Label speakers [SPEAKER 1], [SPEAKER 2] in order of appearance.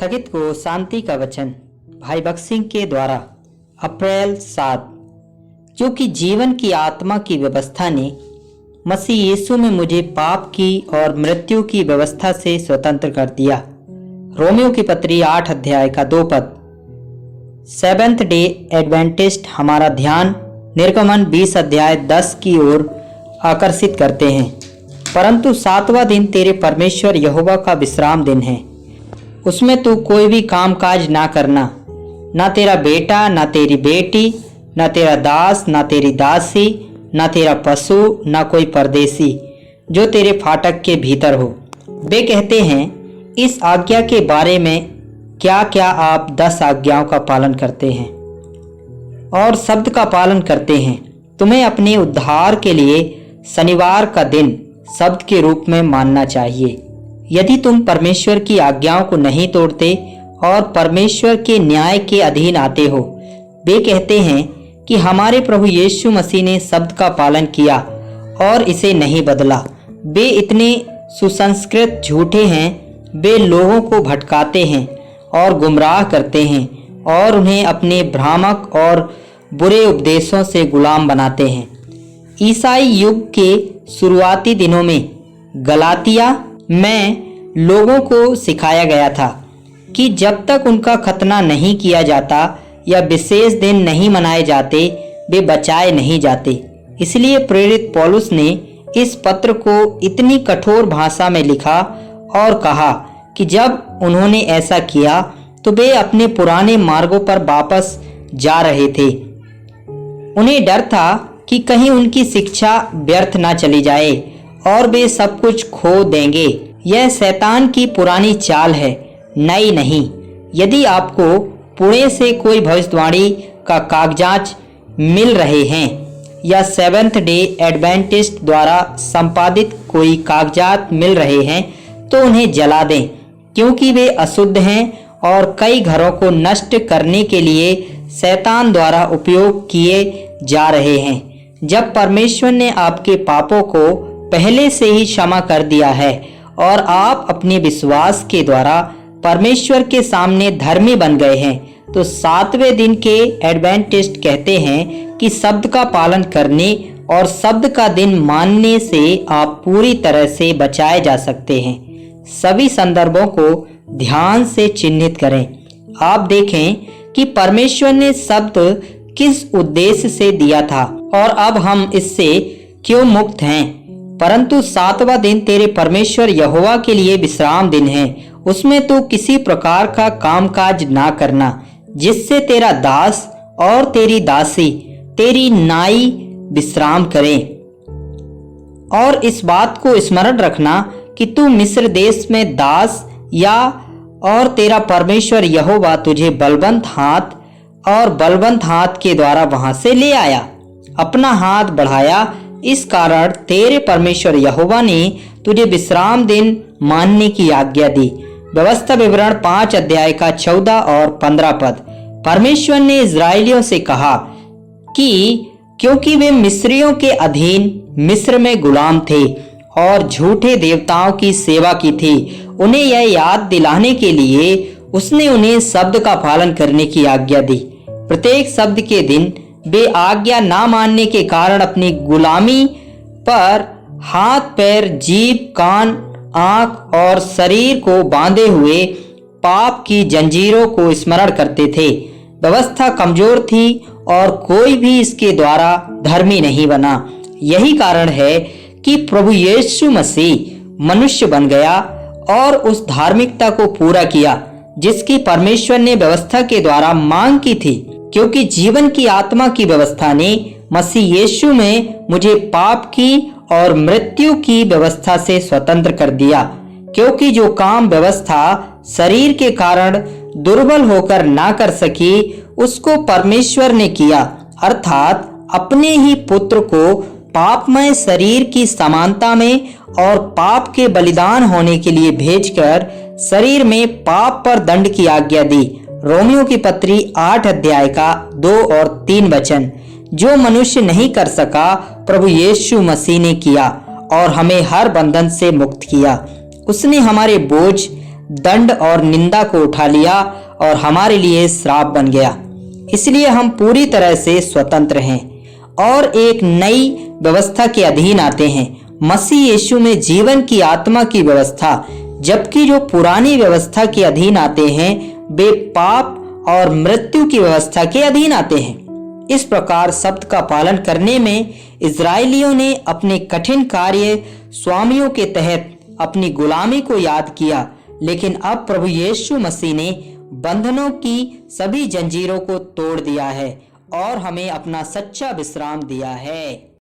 [SPEAKER 1] स्थगित को शांति का वचन भाई भगत सिंह के द्वारा अप्रैल 7। जो कि जीवन की आत्मा की व्यवस्था ने मसीह यीशु में मुझे पाप की और मृत्यु की व्यवस्था से स्वतंत्र कर दिया। रोमियो की पत्री 8 अध्याय का 2 पद। सेवेंथ डे एडवेंटिस्ट हमारा ध्यान निर्गमन 20 अध्याय 10 की ओर आकर्षित करते हैं। परंतु 7वां दिन तेरे परमेश्वर यहोवा का विश्राम दिन है, उसमें तू कोई भी काम काज ना करना, ना तेरा बेटा, ना तेरी बेटी, ना तेरा दास, ना तेरी दासी, ना तेरा पशु, ना कोई परदेसी जो तेरे फाटक के भीतर हो। वे कहते हैं, इस आज्ञा के बारे में क्या क्या आप 10 आज्ञाओं का पालन करते हैं और शब्द का पालन करते हैं। तुम्हें अपने उद्धार के लिए शनिवार का दिन शब्द के रूप में मानना चाहिए। यदि तुम परमेश्वर की आज्ञाओं को नहीं तोड़ते और परमेश्वर के न्याय के अधीन आते हो। वे कहते हैं कि हमारे प्रभु यीशु मसीह ने शब्द का पालन किया और इसे नहीं बदला। वे इतने सुसंस्कृत झूठे हैं, वे लोगों को भटकाते हैं और गुमराह करते हैं और उन्हें अपने भ्रामक और बुरे उपदेशों से गुलाम बनाते हैं। ईसाई युग के शुरुआती दिनों में गलातिया में लोगों को सिखाया गया था कि जब तक उनका खतना नहीं किया जाता या विशेष दिन नहीं मनाए जाते, वे बचाए नहीं जाते। इसलिए प्रेरित पौलुस ने इस पत्र को इतनी कठोर भाषा में लिखा और कहा कि जब उन्होंने ऐसा किया तो वे अपने पुराने मार्गों पर वापस जा रहे थे। उन्हें डर था कि कहीं उनकी शिक्षा व्यर्थ ना चली जाए और वे सब कुछ खो देंगे। यह शैतान की पुरानी चाल है, नई नहीं। यदि आपको पुणे से कोई भविष्यवाणी का कागजात मिल रहे हैं या सेवेंथ डे एडवेंटिस्ट द्वारा संपादित कोई कागजात मिल रहे हैं तो उन्हें जला दें, क्योंकि वे अशुद्ध हैं और कई घरों को नष्ट करने के लिए शैतान द्वारा उपयोग किए जा रहे हैं। जब परमेश्वर ने आपके पापों को पहले से ही क्षमा कर दिया है और आप अपने विश्वास के द्वारा परमेश्वर के सामने धर्मी बन गए हैं, तो 7वें दिन के एडवेंटिस्ट कहते हैं कि शब्द का पालन करने और शब्द का दिन मानने से आप पूरी तरह से बचाए जा सकते हैं। सभी संदर्भों को ध्यान से चिन्हित करें। आप देखें कि परमेश्वर ने शब्द किस उद्देश्य से दिया था और अब हम इससे क्यों मुक्त हैं। परंतु 7वां दिन तेरे परमेश्वर यहोवा के लिए विश्राम दिन है, उसमें तो किसी प्रकार का कामकाज ना करना, जिससे तेरा दास और तेरी दासी तेरी नाई विश्राम करें। और इस बात को स्मरण रखना कि तू मिस्र देश में दास या और तेरा परमेश्वर यहोवा तुझे बलवंत हाथ के द्वारा वहां से ले आया, अपना हाथ बढ़ाया। इस कारण तेरे परमेश्वर यहोवा ने तुझे विश्राम दिन मानने की आज्ञा दी। व्यवस्था विवरण 5 अध्याय का 14 और 15 पद। परमेश्वर ने इजराइलियों से कहा कि क्योंकि वे मिस्रियों के अधीन मिस्र में गुलाम थे और झूठे देवताओं की सेवा की थी, उन्हें यह याद दिलाने के लिए उसने उन्हें शब्द का पालन करने की आज्ञा दी। प्रत्येक शब्द के दिन वे आज्ञा ना मानने के कारण अपनी गुलामी पर हाथ, पैर, जीभ, कान, आंख और शरीर को बांधे हुए पाप की जंजीरों को स्मरण करते थे। व्यवस्था कमजोर थी और कोई भी इसके द्वारा धर्मी नहीं बना। यही कारण है कि प्रभु यीशु मसीह मनुष्य बन गया और उस धार्मिकता को पूरा किया जिसकी परमेश्वर ने व्यवस्था के द्वारा मांग की थी। क्योंकि जीवन की आत्मा की व्यवस्था ने मसीह यीशु में मुझे पाप की और मृत्यु की व्यवस्था से स्वतंत्र कर दिया। क्योंकि जो काम व्यवस्था शरीर के कारण दुर्बल होकर ना कर सकी, उसको परमेश्वर ने किया, अर्थात अपने ही पुत्र को पापमय शरीर की समानता में और पाप के बलिदान होने के लिए भेजकर शरीर में पाप पर दंड की आज्ञा दी। रोमियो की पत्री 8 अध्याय का 2 और 3 वचन। जो मनुष्य नहीं कर सका, प्रभु यीशु मसीह ने किया और हमें हर बंधन से मुक्त किया। उसने हमारे बोझ दंड और निंदा को उठा लिया और हमारे लिए श्राप बन गया। इसलिए हम पूरी तरह से स्वतंत्र हैं और एक नई व्यवस्था के अधीन आते हैं, मसीह यीशु में जीवन की आत्मा की व्यवस्था। जबकि जो पुरानी व्यवस्था के अधीन आते हैं वे पाप और मृत्यु की व्यवस्था के अधीन आते हैं। इस प्रकार शब्द का पालन करने में इजरायलियों ने अपने कठिन कार्य स्वामियों के तहत अपनी गुलामी को याद किया, लेकिन अब प्रभु यीशु मसीह ने बंधनों की सभी जंजीरों को तोड़ दिया है और हमें अपना सच्चा विश्राम दिया है।